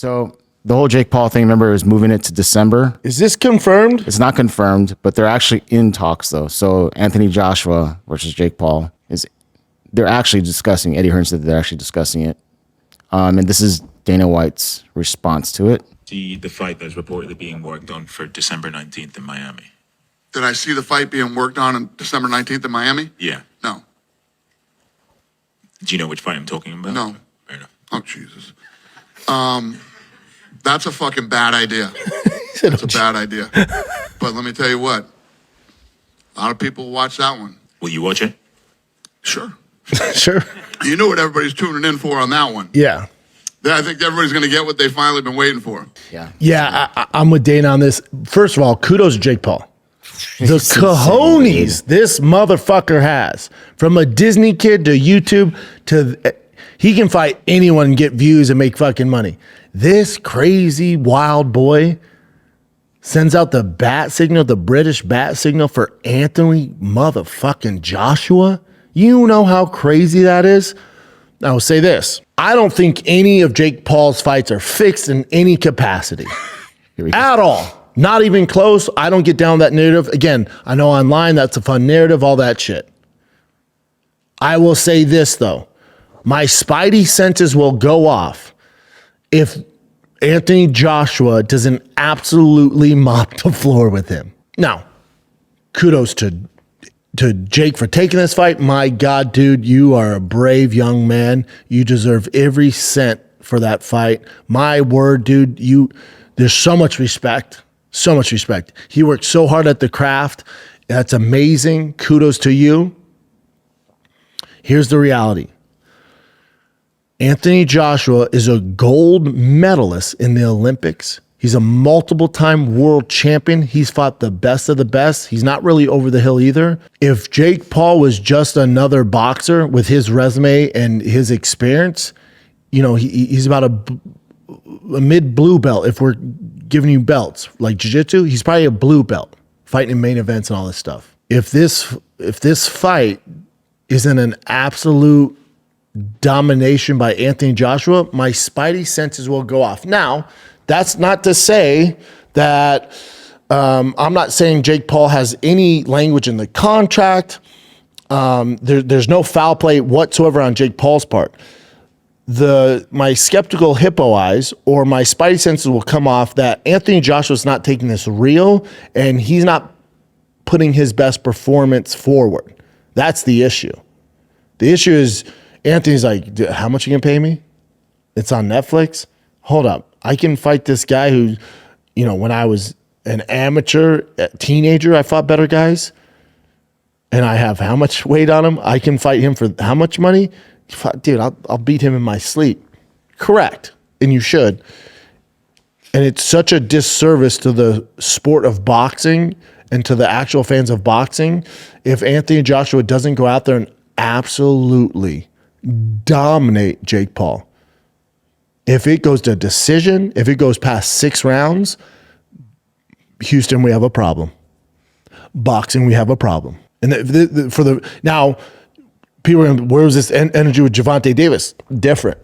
So the whole Jake Paul thing, remember, is moving it to December. Is this confirmed? It's not confirmed, but they're actually in talks, though. So Anthony Joshua versus Jake Paul they're actually discussing. Eddie Hearn said they're actually discussing it. And this is Dana White's response to it. The fight that's reportedly being worked on for December 19th in Miami. Did I see the fight being worked on December 19th in Miami? Yeah. No. Do you know which fight I'm talking about? No. Fair enough. Oh, Jesus. That's a fucking bad idea. That's a bad idea. But let me tell you what. A lot of people watch that one. Will you watch it? Sure. Sure. You know what everybody's tuning in for on that one. Yeah. Then I think everybody's going to get what they finally been waiting for. Yeah, I'm with Dana on this. First of all, kudos to Jake Paul. The cojones this motherfucker has, from a Disney kid to YouTube to he can fight anyone and get views and make fucking money. This crazy wild boy sends out the bat signal, the British bat signal for Anthony motherfucking Joshua. You know how crazy that is? I will say this. I don't think any of Jake Paul's fights are fixed in any capacity at all. Not even close. I don't get down that narrative. Again, I know online that's a fun narrative, all that shit. I will say this, though. My Spidey senses will go off if Anthony Joshua doesn't absolutely mop the floor with him. Now, kudos to Jake for taking this fight. My God, dude, you are a brave young man. You deserve every cent for that fight. My word, dude, there's so much respect. So much respect. He worked so hard at the craft. That's amazing. Kudos to you. Here's the reality. Anthony Joshua is a gold medalist in the Olympics. He's a multiple-time world champion. He's fought the best of the best. He's not really over the hill either. If Jake Paul was just another boxer with his resume and his experience, he's about a mid-blue belt. If we're giving you belts like jiu-jitsu, he's probably a blue belt, fighting in main events and all this stuff. If this fight isn't an absolute domination by Anthony Joshua, my Spidey senses will go off. Now, that's not to say that I'm not saying Jake Paul has any language in the contract. There's no foul play whatsoever on Jake Paul's part. My skeptical hippo eyes or my Spidey senses will come off that Anthony Joshua's not taking this real and he's not putting his best performance forward. That's the issue. The issue is Anthony's like, how much you can pay me? It's on Netflix. Hold up. I can fight this guy who, when I was an amateur teenager, I fought better guys. And I have how much weight on him? I can fight him for how much money? Dude, I'll beat him in my sleep. Correct. And you should. And it's such a disservice to the sport of boxing and to the actual fans of boxing if Anthony Joshua doesn't go out there and absolutely dominate Jake Paul. If it goes to decision, if it goes past 6 rounds, Houston, we have a problem. Boxing, we have a problem. And now, people are going, where was this energy with Gervonta Davis? Different.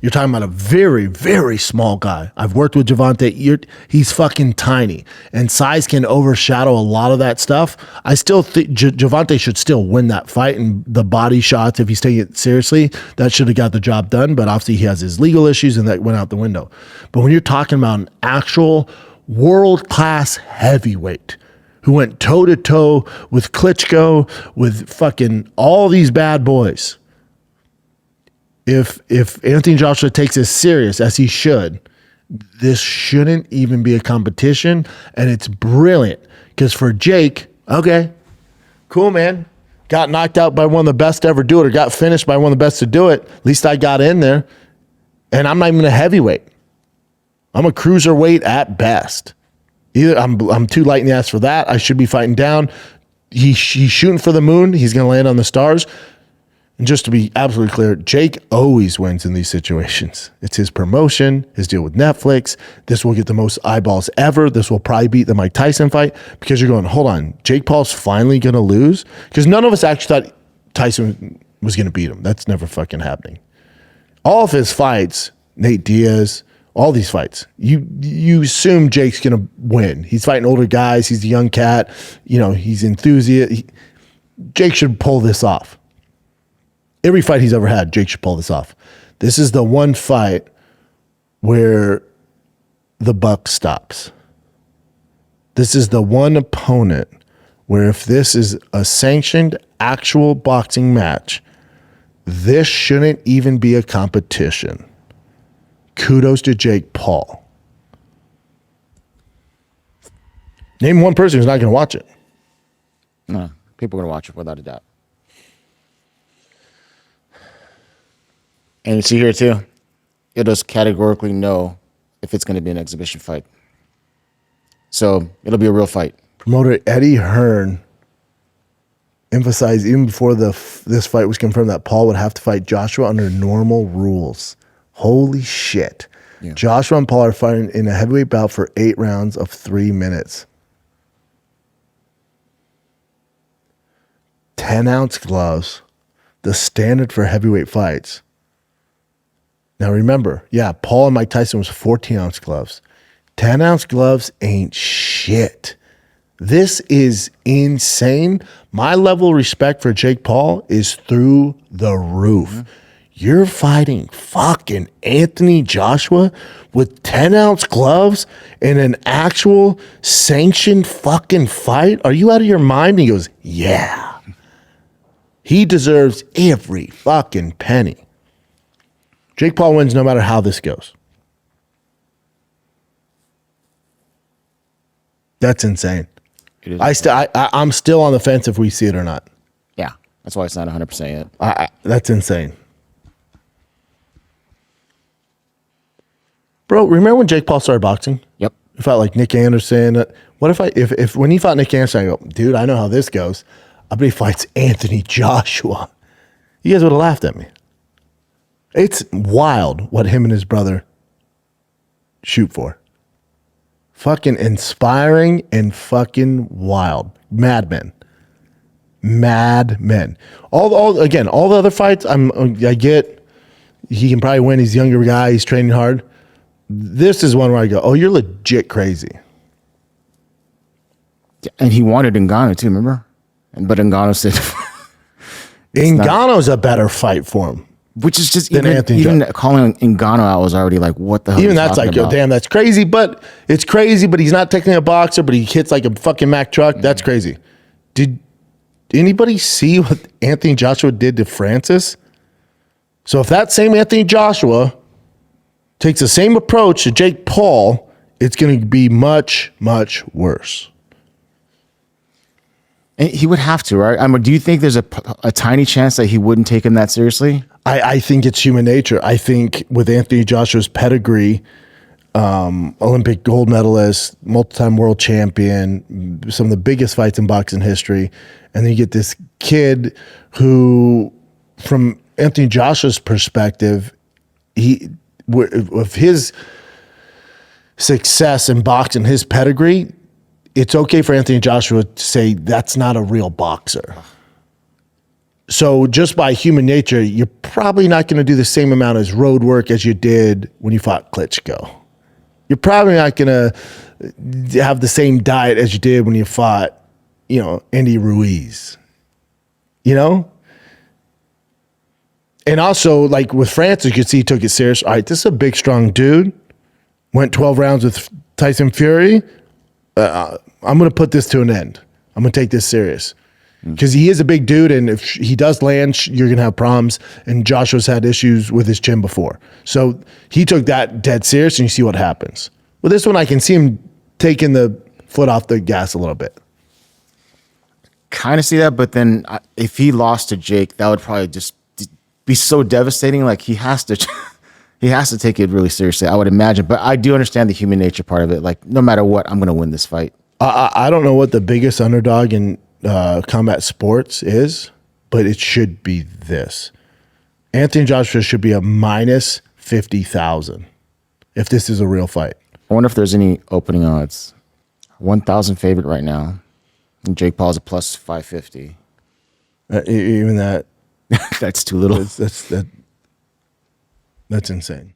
You're talking about a very, very small guy. I've worked with Gervonta. He's fucking tiny. And size can overshadow a lot of that stuff. I still think Gervonta should still win that fight. And the body shots, if he's taking it seriously, that should have got the job done. But obviously he has his legal issues and that went out the window. But when you're talking about an actual world-class heavyweight who went toe-to-toe with Klitschko, with fucking all these bad boys, if Anthony Joshua takes this serious, as he should, this shouldn't even be a competition, and it's brilliant. Because for Jake, okay, cool, man. Got knocked out by one of the best to ever do it, or got finished by one of the best to do it. At least I got in there. And I'm not even a heavyweight. I'm a cruiserweight at best. Either I'm too light in the ass for that. I should be fighting down. He's shooting for the moon. He's going to land on the stars. And just to be absolutely clear, Jake always wins in these situations. It's his promotion, his deal with Netflix. This will get the most eyeballs ever. This will probably beat the Mike Tyson fight because you're going, hold on, Jake Paul's finally going to lose? Because none of us actually thought Tyson was going to beat him. That's never fucking happening. All of his fights, Nate Diaz, All these fights. You assume Jake's going to win. He's fighting older guys. He's a young cat. He's enthusiastic. Jake should pull this off. Every fight he's ever had, Jake should pull this off. This is the one fight where the buck stops. This is the one opponent where if this is a sanctioned actual boxing match, this shouldn't even be a competition. Kudos to Jake Paul. Name one person who's not going to watch it. No, people are going to watch it without a doubt. And you see here too, it does categorically know if it's going to be an exhibition fight. So it'll be a real fight. Promoter Eddie Hearn emphasized even before this fight was confirmed that Paul would have to fight Joshua under normal rules. Holy shit. Yeah. Joshua and Paul are fighting in a heavyweight bout for 8 rounds of 3 minutes. 10-ounce gloves, the standard for heavyweight fights. Now remember, Paul and Mike Tyson was 14-ounce gloves. 10-ounce gloves ain't shit. This is insane. My level of respect for Jake Paul is through the roof. Mm-hmm. You're fighting fucking Anthony Joshua with 10-ounce gloves in an actual sanctioned fucking fight? Are you out of your mind? And he goes, yeah. He deserves every fucking penny. Jake Paul wins no matter how this goes. That's insane. I'm still on the fence if we see it or not. Yeah, that's why it's not 100% yet. That's insane. Bro, remember when Jake Paul started boxing? Yep. He fought like Nick Anderson. What if when he fought Nick Anderson, I go, dude, I know how this goes. I bet he fights Anthony Joshua. You guys would have laughed at me. It's wild what him and his brother shoot for. Fucking inspiring and fucking wild. Madmen. All the other fights, I get he can probably win. He's a younger guy. He's training hard. This is one where I go, oh, you're legit crazy. And he wanted Ngannou too, remember? But Ngannou said... Ngannou's a better fight for him. Which is just even calling Ngannou out was already like, what the hell? Even that's like, yo, damn, that's crazy. But it's crazy. But he's not technically a boxer. But he hits like a fucking Mack truck. That's crazy. Did anybody see what Anthony Joshua did to Francis? So if that same Anthony Joshua takes the same approach to Jake Paul, it's going to be much, much worse. And he would have to, right? I mean, do you think there's a tiny chance that he wouldn't take him that seriously? I think it's human nature. I think with Anthony Joshua's pedigree, Olympic gold medalist, multi-time world champion, some of the biggest fights in boxing history, and then you get this kid who, from Anthony Joshua's perspective, with his success in boxing, his pedigree, it's okay for Anthony Joshua to say that's not a real boxer. So just by human nature, you're probably not going to do the same amount of road work as you did when you fought Klitschko. You're probably not going to have the same diet as you did when you fought, Andy Ruiz. And also, like with Francis, you could see he took it serious. All right, this is a big, strong dude. Went 12 rounds with Tyson Fury. I'm going to put this to an end. I'm going to take this serious. Because he is a big dude, and if he does land, you're going to have problems. And Joshua's had issues with his chin before. So he took that dead serious, and you see what happens. With this one, I can see him taking the foot off the gas a little bit. Kind of see that, but then if he lost to Jake, that would probably just be so devastating. Like he has to take it really seriously, I would imagine. But I do understand the human nature part of it. Like no matter what, I'm going to win this fight. I don't know what the biggest underdog in combat sports is, but it should be this. Anthony Joshua should be a minus 50,000 if this is a real fight. I wonder if there's any opening odds. 1,000 favorite right now. And Jake Paul's a plus 550. Even that. That's too little. That's insane.